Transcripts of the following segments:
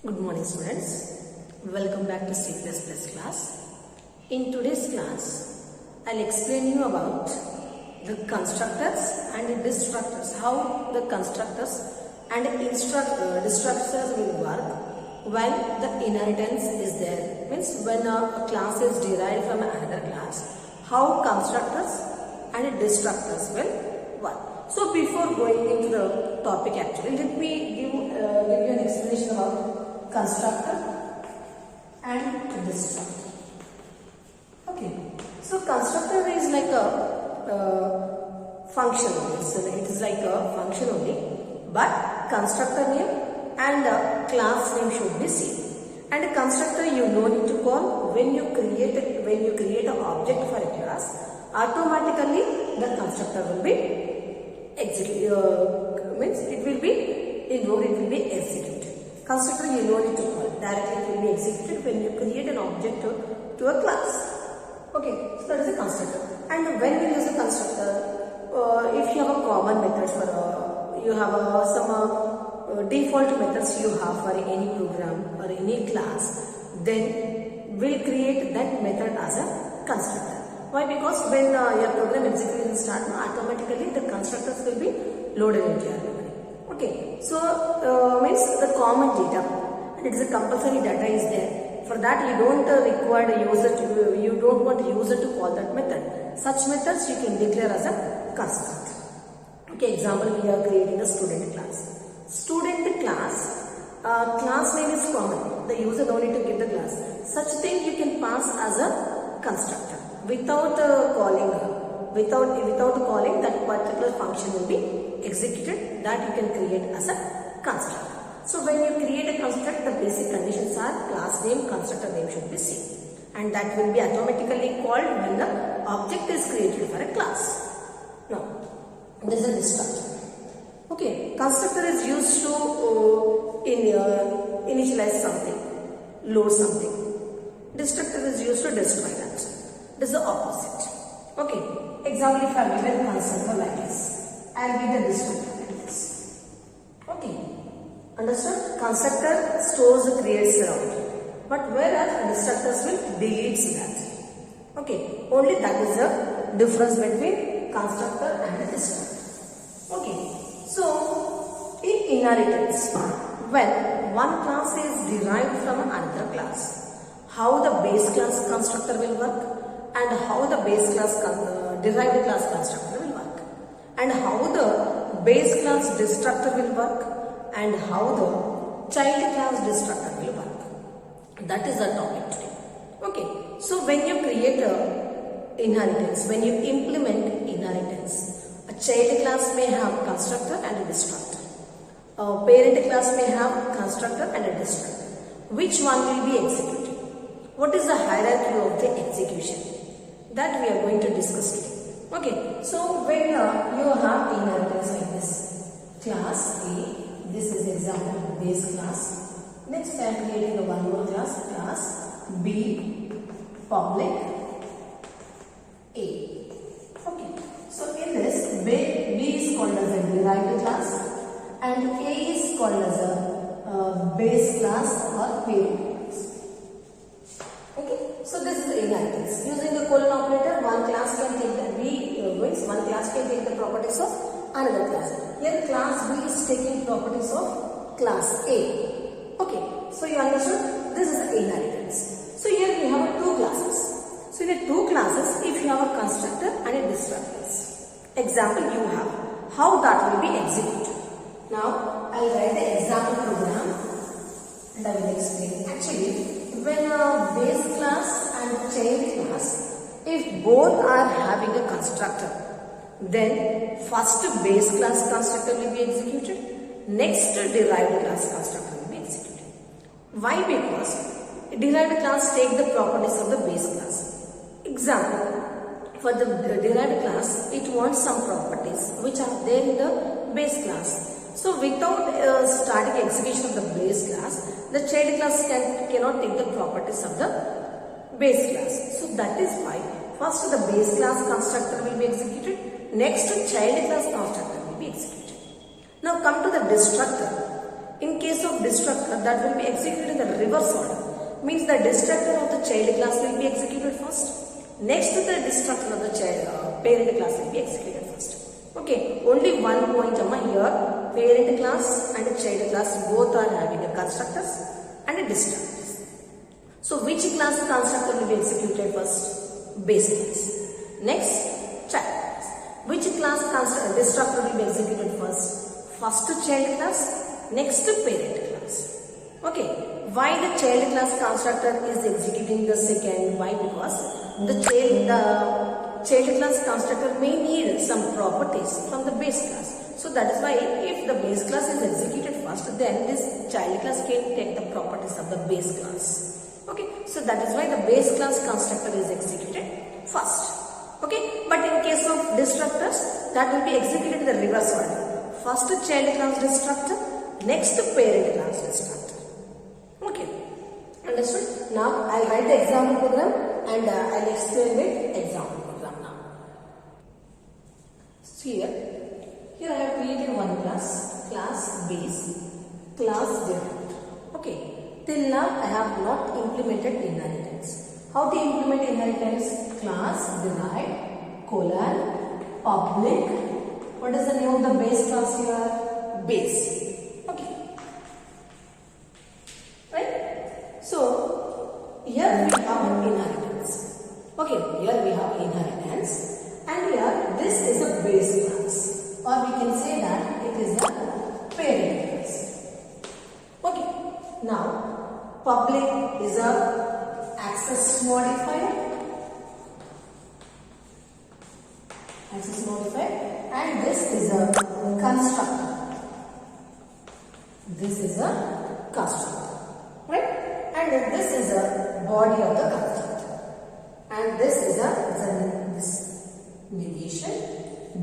Good morning students, welcome back to C++ class. In today's class, I'll explain you about the constructors and the destructors, how the constructors and destructors will work when the inheritance is there. Means when a class is derived from another class, how constructors and destructors will work. So before going into the topic actually, let me give you an explanation about constructor and destructor. Okay, so constructor is like a function only. So it is like a function only, but constructor name and class name should be same. And a constructor you no need to call when you create an object for a class. Automatically the constructor will be means it will be invoked, it will be executed. Constructor you no need to call, directly it will be executed when you create an object to a class. Okay, so that is a constructor. And when we use a constructor, if you have a common methods for you have some default methods you have for any program or any class, then we'll create that method as a constructor. Why? Because when your program execution starts, automatically the constructors will be loaded into your memory. Okay, so means the common data, and it is a compulsory data is there. For that you don't require the user to, you don't want the user to call that method. Such methods you can declare as a constructor. Okay, example, we are creating a student class. Student class, class name is common. The user don't need to give the class. Such thing you can pass as a constructor. Without calling that particular function will be executed, that you can create as a constructor. So when you create a constructor, the basic conditions are class name, constructor name should be same, and that will be automatically called when the object is created for a class. Now this is a destructor. Okay, constructor is used to initialize something, load something. Destructor is used to destroy that. This is the opposite. Okay, example, if I am given a constructor like this, I will be the destructor like this. Okay, understood? Constructor stores or creates around, but whereas destructors will delete that. Okay, only that is the difference between constructor and the destructor. Okay, so in inheritance, when one class is derived from another class, how the base class constructor will work, and how the base class derived class constructor will work, and how the base class destructor will work, and how the child class destructor will work. That is the topic today. Okay, so when you create a inheritance, when you implement inheritance, a child class may have constructor and a destructor. A parent class may have constructor and a destructor. Which one will be executed? What is the hierarchy of the execution? That we are going to discuss today. Okay, so when you have inheritance like this, class A, this is example base class. Next I am creating one more class, class B, public A. Okay, so in this B is called as a derived class and A is called as a base class or parent class. Okay, so this is the inheritance. Using the colon operator, one class can take one class can take the properties of another class. Here class B is taking properties of class A. Okay, so you understood? This is the inheritance. So here we have two classes. So in the two classes, if you have a constructor and a destructor, example you have, how that will be executed. Now I will write the example program and I will explain. Actually, when a base class and child class, if both are having a constructor, then first base class constructor will be executed, next derived class constructor will be executed. Why? Because derived class take the properties of the base class. Example, for the derived class, it wants some properties which are there in the base class. So without starting execution of the base class, the child class cannot take the properties of the base class. So that is why first the base class constructor will be executed, next child class constructor will be executed. Now come to the destructor. In case of destructor, that will be executed in the reverse order. Means the destructor of the child class will be executed first. Next to the destructor of the child parent class will be executed first. Okay, only one point here. Parent class and child class both are having a constructors and a destructors. So which class constructor will be executed first? Base class. Next, child class. Which class destructor will be executed first? First child class, next parent class. Okay, why the child class constructor is executing the second? Why? Because the child class constructor may need some properties from the base class. So that is why if the base class is executed first, then this child class can take the properties of the base class. Okay, so that is why the base class constructor is executed first. Okay, but in case of destructors, that will be executed in the reverse order. First child class destructor, next parent class destructor. Okay, understood? Now I'll write the example program and I'll explain the example program now. So here I have created one class base, class derived. Okay, till now I have not implemented inheritance. How to implement inheritance? Class derived colon public. What is the name of the base class here? Base. Okay. Right? So here we have inheritance. Okay, here we have inheritance. And here this is a base class. Or we can say that it is a parent class. Okay. Now public is a access modifier. Access modifier. And this is a constructor. This is a constructor. Right? And this is a body of the constructor. And this is this negation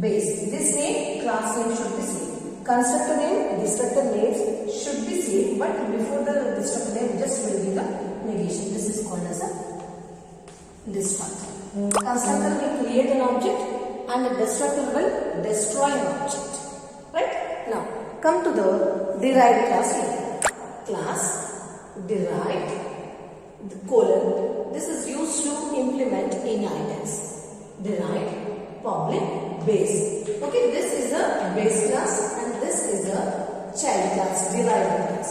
base. This name, class name should be same. Constructor name, destructor names should be same, but before the destructor name just will be the negation. This is called as a destructor. Constructor will create an object and the destructor will destroy an object. Right? Now, come to the derived class here. Class derived colon. This is used to implement inheritance. Derived public base. Okay, this is a base class and this is a child class, derived class.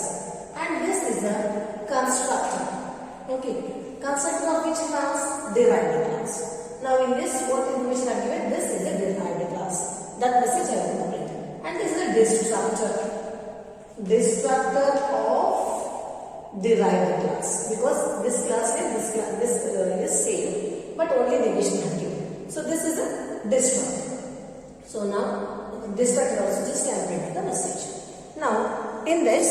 And this is a constructor. Okay, constructor of which class? Derived class. Now in this, what information I have given? This is a derived class. That message I have completed. And this is a destructor. Destructor of derived class. Because this class and this is same, but only negation I have given. So this is a destructor. So now destructor also just can print the message. Now in this,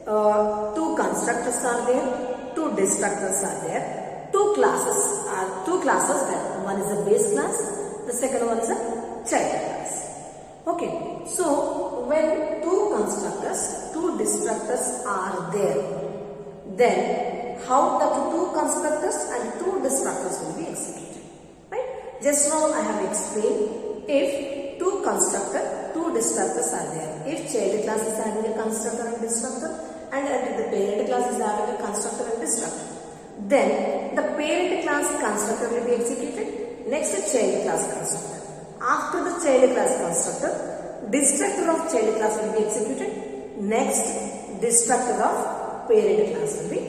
two constructors are there, two destructors are there. Two classes there. One is a base class, the second one is a child class. Okay, so when two constructors, two destructors are there, then how the two constructors and two destructors will be executed? Right? Just now I have explained, if two constructor, two destructors are there, if child class is having a constructor and destructor, and the parent class is having a constructor and destructor, then the parent class constructor will be executed. Next, child class constructor. After the child class constructor, destructor of child class will be executed. Next, destructor of parent class will be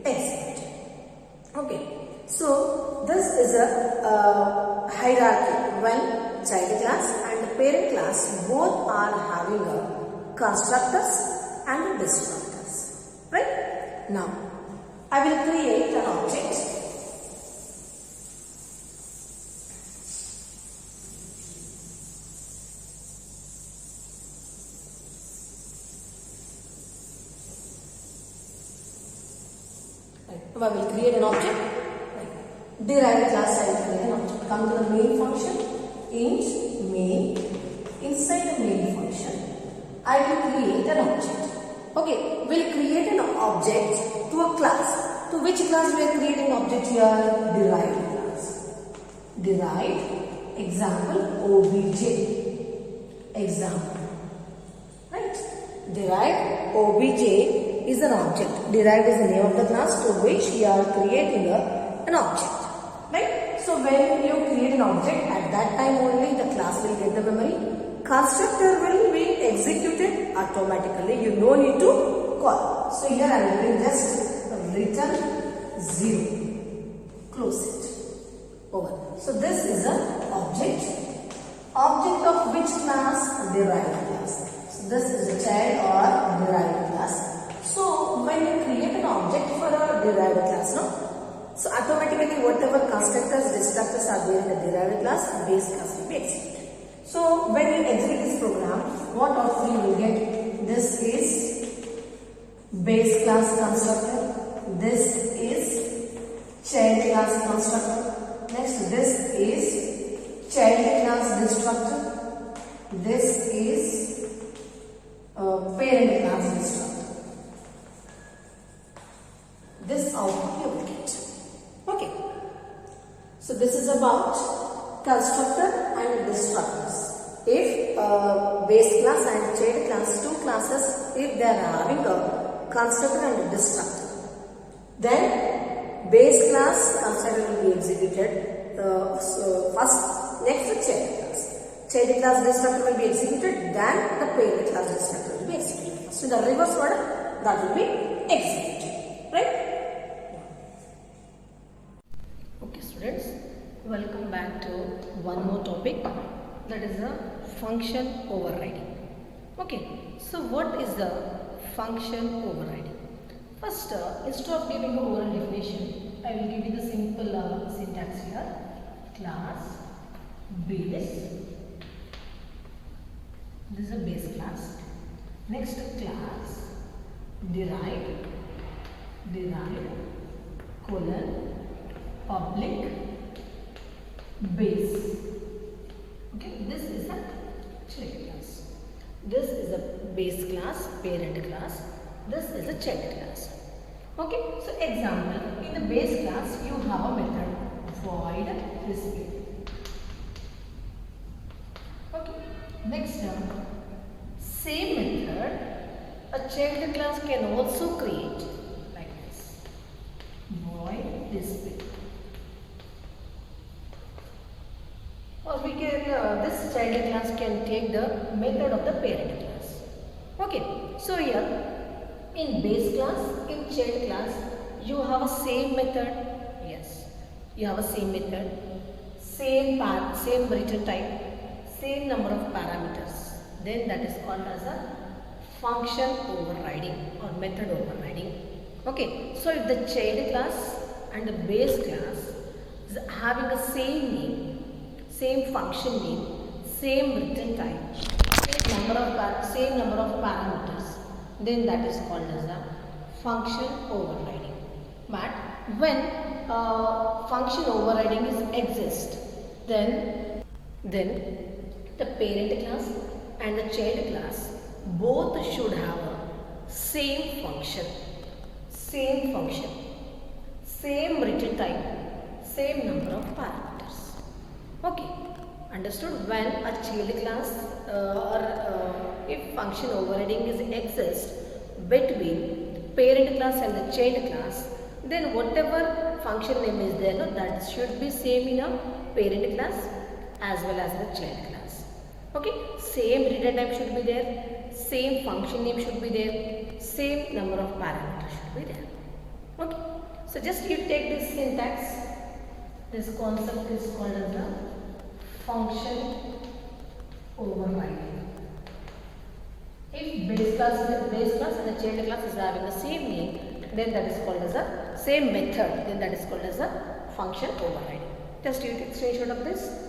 executed. Okay. So this is a hierarchy when child class and the parent class both are having a constructors and destructors. Right? Now, I will create an object. Right. Now I will create an object. Right. Derived class I will create an object. Come to the main function. Int main. Inside the main function, I will create an object. Okay, we'll create an object to a class. To which class we are creating object here? Derived class. Derived, example, obj. Example. Right? Derived obj is an object. Derived is the name of the class to which you are creating an object. Right? So when you create an object, at that time only the class will get the memory. Constructor will be executed automatically. You no need to call. So here I will bring just return 0. Close it. Over. So this is an object. Object of which class? Derived class. So this is a child or derived class. So when you create an object for a derived class, no? So automatically whatever constructors, destructors are there in the derived class, base class will be executed. So when you execute this program, what output you will get? This is base class constructor. This is child class constructor. Next, this is child class destructor. This is parent class destructor. This output you will get. Okay. So this is about constructor and destructors. If base class and child class, two classes, if they are having a constructor and a destructor, then base class constructor will be executed first, next child class. Child class destructor will be executed, then the parent class destructor will be executed. So the reverse order that will be executed. Right? Okay students, welcome back to one more topic, that is the function overriding. Okay, so what is the function overriding? First, instead of giving an overall definition, I will give you the simple syntax here. Class base, this is a base class. Next class derived colon public base. Okay, this is a child class. This is a base class, parent class. This is a child class. Okay, so example, in the base class you have a method void display. Okay, next same method a child class can also create like this, void display. Or we can, this child class can take the method of the parent class. Okay, so here in base class, in child class, you have a same method. Yes, you have a same method, same return type, same number of parameters. Then that is called as a function overriding or method overriding. Okay, so if the child class and the base class is having the same name, same function name, same return type, same number of parameters, then that is called as a function overriding. But when function overriding exists, then the parent class and the child class both should have a same function, same return type, same number of parameters. Okay, understood? When a child class if function overriding exists between parent class and the child class, then whatever function name is there, no, that should be same in a parent class as well as the child class. Okay, same return type should be there, same function name should be there, same number of parameters should be there. Okay, so just you take this syntax. This concept is called as the function overriding. If base class and the child class is having the same name, then that is called as a same method, then that is called as a function overriding. Just you take screenshot of this.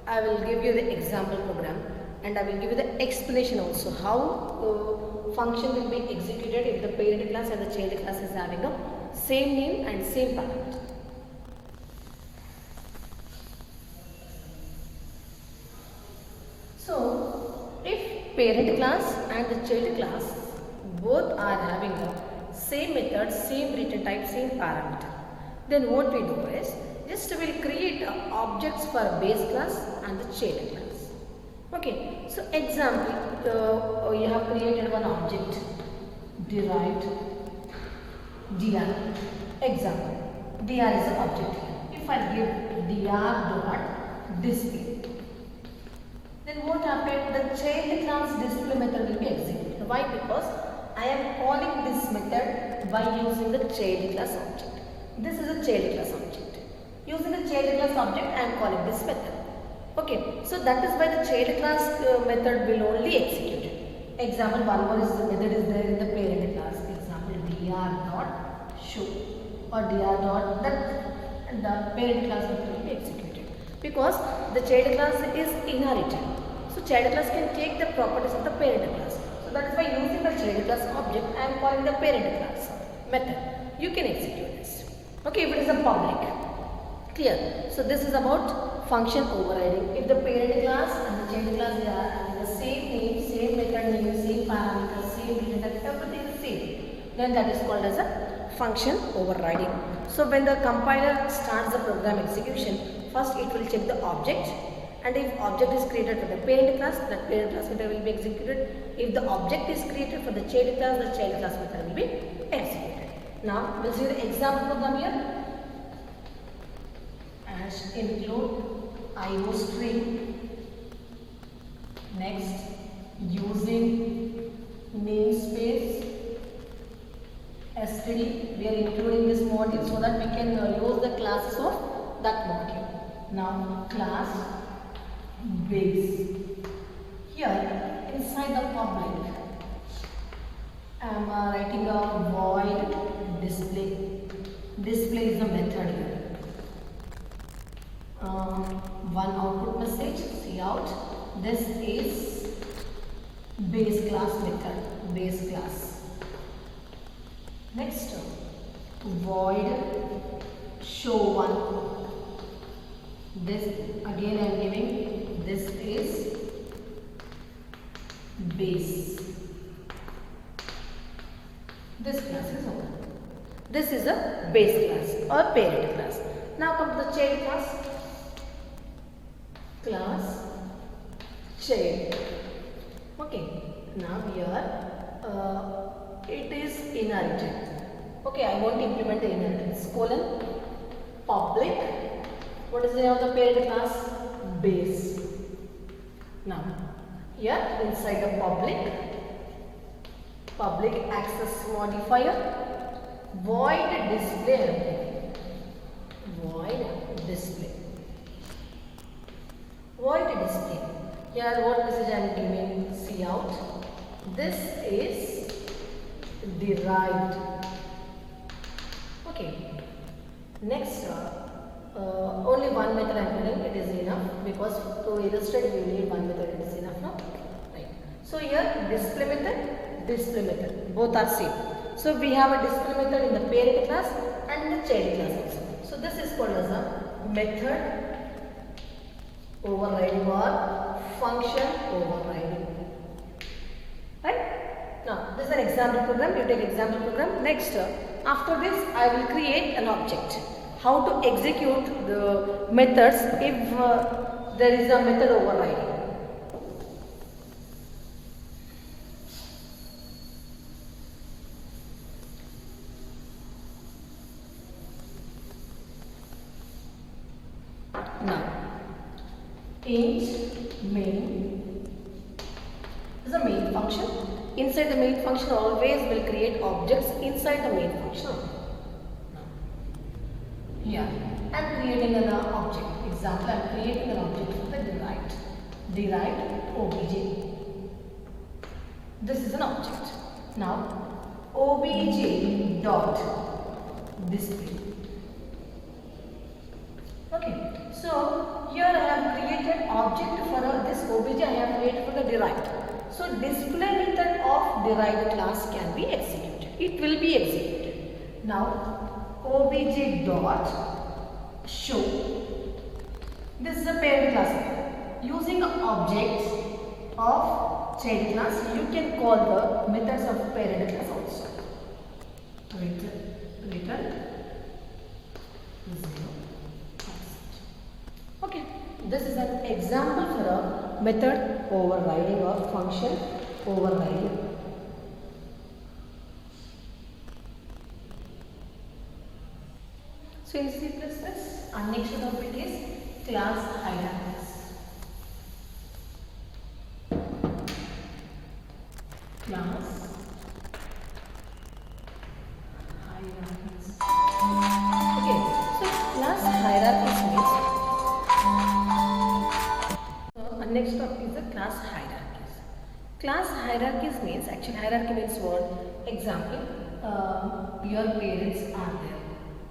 I will give you the example program and I will give you the explanation also how function will be executed if the parent class and the child class is having a same name and same parameter. So, if parent class and the child class both are having the same method, same return type, same parameter, then what we do is just we will create objects for base class and the child class. Okay, so example, you have created one object derived dr. Example, dr is an object here. If I give dr dot display, then what happened? The child class display method will be executed. Why? Because I am calling this method by using the child class object. This is a child class object. Using the child class object, I am calling this method. Okay, so that is why the child class method will only execute it. Example, one more is the method is there in the parent class. Example, dr dot show or dr dot that, and the parent class method will be executed because the child class is inherited. So child class can take the properties of the parent class. So that is why using the child class object, I am calling the parent class method. You can execute this. Okay, if it is a public. Clear? So this is about function overriding. If the parent class and the child class they are having the same name, same method name, same parameters, same data, everything is same, then that is called as a function overriding. So when the compiler starts the program execution, first it will check the object, and if object is created for the parent class, that parent class method will be executed. If the object is created for the child class, the child class method will be executed. Now we'll see the example program here. As include IO string. Next, using namespace std, we are including this module so that we can use the classes of that module. Now class base. Here inside the public, I am writing a void display. Display is the method here. One output message, cout. This is base class method, base class. Next, void show one. This again I am giving, this is base. This class is over. This is a base class or parent class. Now come to the child class. Class child. Okay, now here it is inherited. Okay, I want to implement the inheritance. Colon public. What is the name of the parent class? Base. Now here inside the public access modifier, void display. Void display. Void display. Here what message I am giving? Cout. This is derived. Okay. Next, only one method I am giving. It is enough because to illustrate we need one method. It is enough now. Right. So here display method, both are same. So we have a display method in the parent class and the child class also. So this is called as a method overriding or function overriding. Right? Now this is an example program. You take example program. Next, after this I will create an object. How to execute the methods if there is a method overriding. Now int main is a main function. Inside the main function always will create objects inside the main function. Here I am creating an object. Example, I am creating an object for the derived obj. This is an object. Now obj dot display. Okay, so here I have created object for this obj. I have created for the derived. So display method of derived class can be executed. It will be executed. Now obj dot show. This is a parent class. Using objects of child class, you can call the methods of parent class also. Return 0. Okay, this is an example for a method overriding or function overriding. So in C++, our next topic is class hierarchies. Class hierarchies. Okay, so class hierarchies means our next topic is the class hierarchies. Class hierarchies means, actually hierarchy means what? Example, your parents are there.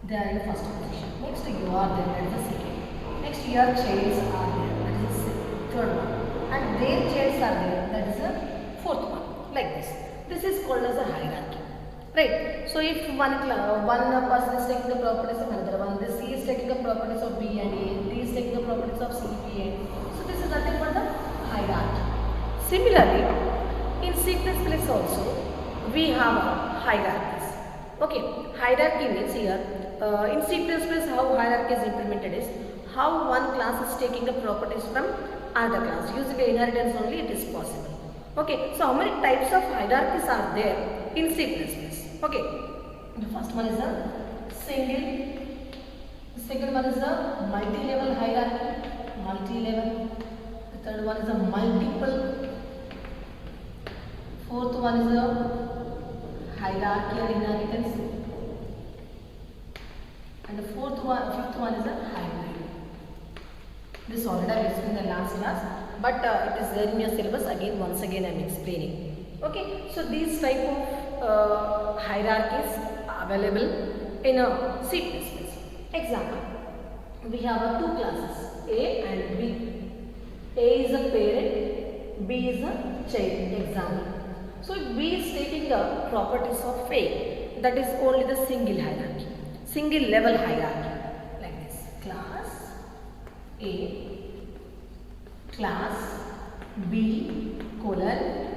They are in the first position. Next you are there, that is the second. Next your childs are there, that is the third one. And their childs are there, that is the fourth one. Like this. This is called as a hierarchy. Right? So if one person is taking the properties of another one, this C is taking the properties of B and A, D is taking the properties of C, B, and so this is nothing but the hierarchy. Similarly, in C++ also we have hierarchies. Okay, hierarchy means here in C++ how hierarchy is implemented is how one class is taking the properties from another class. Using the inheritance only it is possible. Okay, so how many types of hierarchies are there in C++? Okay, the first one is a single. The second one is a multi-level hierarchy. Multi-level. The third one is a multiple. Fourth one is a hierarchical inheritance. And the fifth one is a hybrid. This already I explained in the last class, but it is there in your syllabus. Once again I am explaining. Okay, so these type of hierarchies are available in a C++. Example, we have two classes A and B. A is a parent, B is a child. Example. So if B is taking the properties of A, that is only the single hierarchy, single level hierarchy, like this. Class A, class B, colon,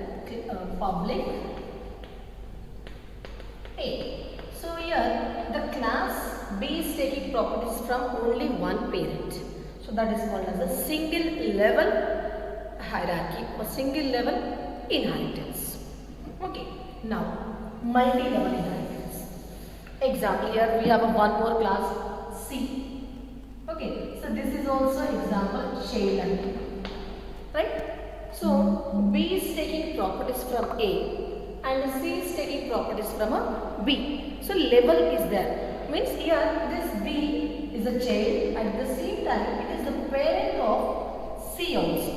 public A. So here the class B is taking properties from only one parent. So that is called as a single level hierarchy or single level inheritance. Okay, now multi-level inheritance. Example, here we have one more class C. Okay, so this is also example child, right? So B is taking properties from A and C is taking properties from a B. So level is there. Means here this B is a child, at the same time it is the parent of C also.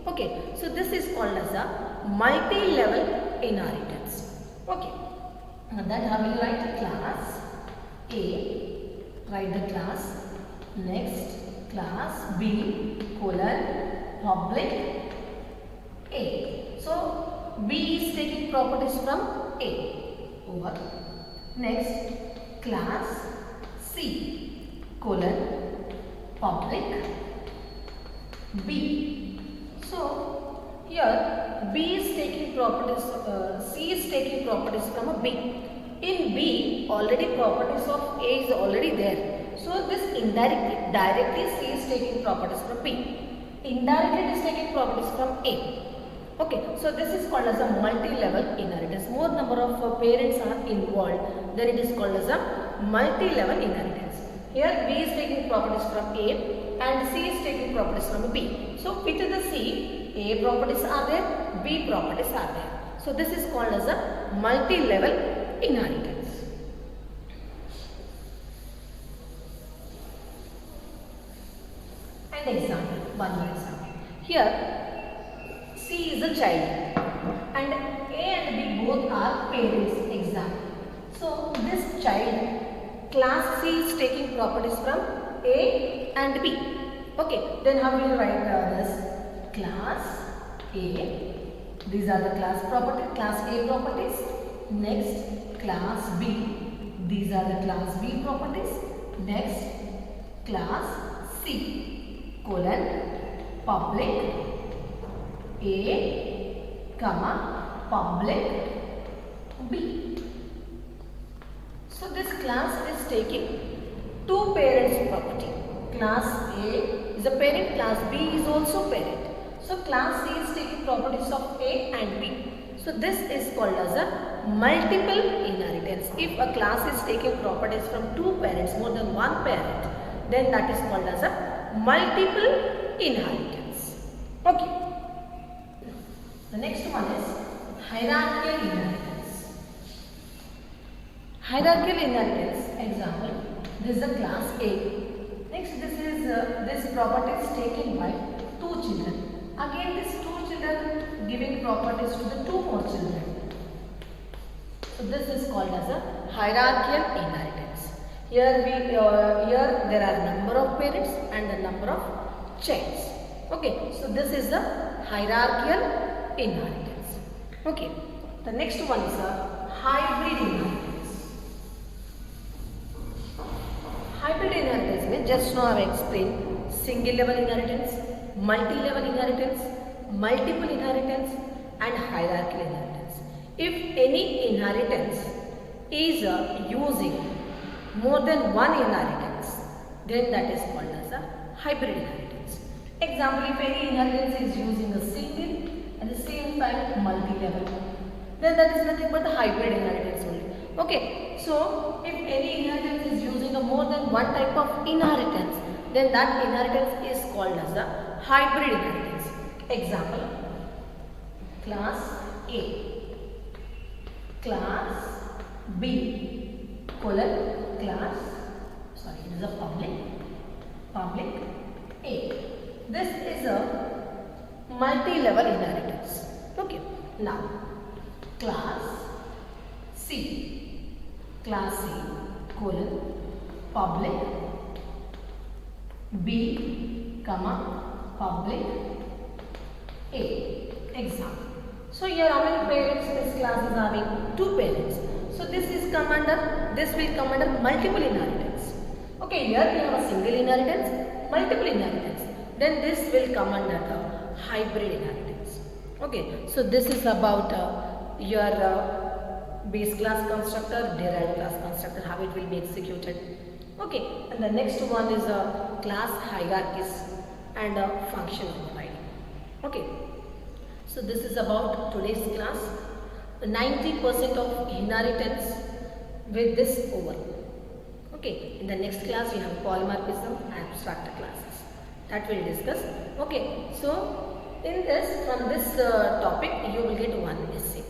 Okay, so this is called as a multi-level inheritance. Okay, and then how will you write class A? Write the class. Next class B colon public A. So B is taking properties from A over. Next class C colon public B. So here B is taking properties, C is taking properties from a B. In B already properties of A is already there. So this directly C is taking properties from B. Indirectly it is taking properties from A. Okay, so this is called as a multi-level inheritance. More number of parents are involved, then it is called as a multi-level inheritance. Here B is taking properties from A and C is taking properties from B. So with the C, A properties are there, B properties are there. So this is called as a multi-level inheritance. An example, one more example. Here C is a child and A and B both are parents. Example. So this child class C is taking properties from A and B. Okay, then how will you write this? Class A, these are the class properties, class A properties. Next class B, these are the class B properties. Next class C colon public A comma public B. So this class is taking two parents property. Class A is a parent, class B is also parent. So class C is taking properties of A and B. So this is called as a multiple inheritance. If a class is taking properties from two parents, more than one parent, then that is called as a multiple inheritance. Okay. The next one is hierarchical inheritance. Hierarchical inheritance, example, this is a class A. Next, this property is taken by two children. Again, these two children giving properties to the two more children. So this is called as a hierarchical inheritance. Here there are number of parents and the number of childs. Okay, so this is the hierarchical inheritance. Okay, the next one is a hybrid inheritance. Hybrid inheritance means just now I have explained single level inheritance, multi-level inheritance, multiple inheritance and hierarchical inheritance. If any inheritance is using more than one inheritance, then that is called as a hybrid inheritance. Example, if any inheritance is using a single and the same time multi-level, then that is nothing but the hybrid inheritance only. Okay, so if any inheritance is using a more than one type of inheritance, then that inheritance is called as a hybrid inheritance. Example, class A, class B, colon, class, sorry, it is a public A. This is a multi-level inheritance. Okay, now class C, colon, public B, comma, public A. Example. So here how many parents this class is having? Two parents. So this will come under multiple inheritance. Okay, here we have a single inheritance, multiple inheritance. Then this will come under the hybrid inheritance. Okay, so this is about your base class constructor, derived class constructor, how it will be executed. Okay, and the next one is class hierarchies and function overriding. Okay, so this is about today's class. 90% of inheritance with this over. Okay, in the next class we have polymorphism and abstract classes that we'll discuss. Okay, so in this, from this topic you will get one essay.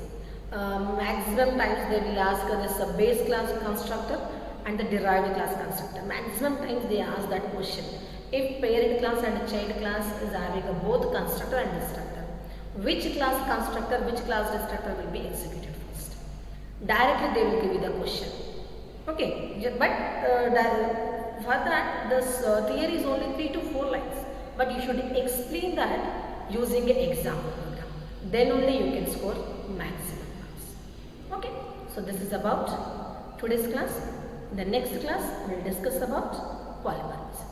Maximum times they will ask this base class constructor and the derived class constructor. Maximum times they ask that question. If parent class and child class is having both constructor and destructor, which class constructor, which class destructor will be executed first? Directly they will give you the question. Okay, but for that this theory is only 3 to 4 lines, but you should explain that using an example program. Then only you can score maximum marks. Okay, so this is about today's class. In the next class we will discuss about polymorphism.